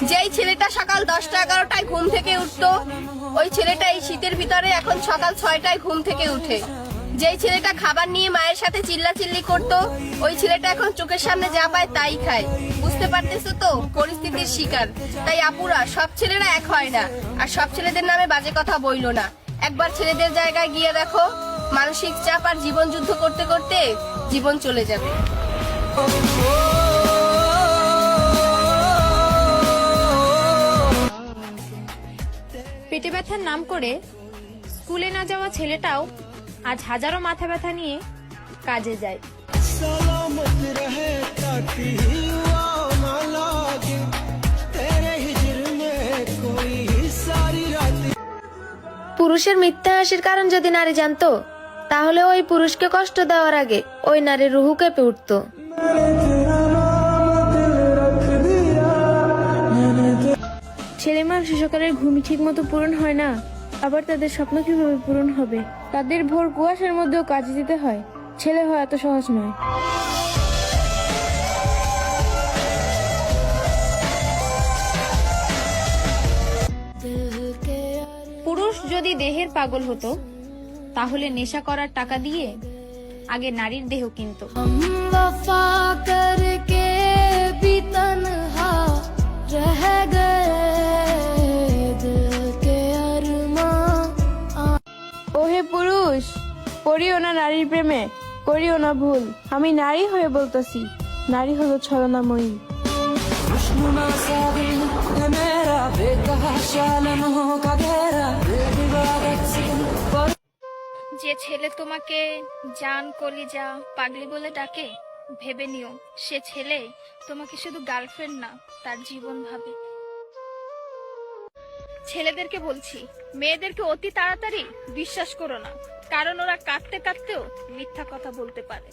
যেই ছেলেটা সকাল 10টা-11টায় ঘুম থেকে উঠতো, ওই ছেলেটা এই শীতের ভিতরে এখন সকাল 6টায় ঘুম থেকে উঠে। যেই ছেলেটা খাবার নিয়ে মায়ের সাথে চিল্লাচিল্লি করতো, ওই ছেলেটা এখন চোখের সামনে যা পায় তাই খায়। বুঝতে পারতেছো তো, পরিস্থিতির শিকার। তাই আপুরা, সব ছেলেরা এক হয় না, আর সব ছেলেদের নামে বাজে কথা বইলো না। একবার ছেলেদের জায়গায় গিয়ে দেখো, মানসিক চাপ আর জীবন যুদ্ধ করতে করতে জীবন চলে যাবে। পেটে ব্যথার নাম করে স্কুলে না যাওয়া ছেলেটাও আজ হাজারো মাথা ব্যথা নিয়ে কাজে যায়। পুরুষের মিথ্যা হাসির কারণ যদি নারী জানতো, তাহলে ওই পুরুষকে কষ্ট দেওয়ার আগে ওই নারীর রুহু কেঁপে উঠতো। ছেলে মানুষ সকালের ঘুম ঠিক মতো পূরণ হয় না, আবার তাদের স্বপ্ন কিভাবে পূরণ হবে? তাদের ভোর কুয়াশার মধ্যেও কাজে যেতে হয়। ছেলে হওয়া এত সহজ নয়। পুরুষ যদি দেহের পাগল হতো, তাহলে নেশা করার টাকা দিয়ে আগে নারীর দেহ কিনতো। ওহে পুরুষ, পড়িও না নারীর প্রেমে, করিও না ভুল। আমি নারী হয়ে বলতেছি, নারী হলো ছলনাময়ী। যে ছেলে তোমাকে জান, কলিজা, পাগলি বলে ডাকে, ভেবে নিও সে ছেলে তোমাকে শুধু গার্লফ্রেন্ড না, তার জীবন ভাবে। ছেলেদেরকে বলছি, মেয়েদেরকে অতি তাড়াতাড়ি বিশ্বাস করো না, কারণ ওরা কাঁদতে কাঁদতেও মিথ্যা কথা বলতে পারে।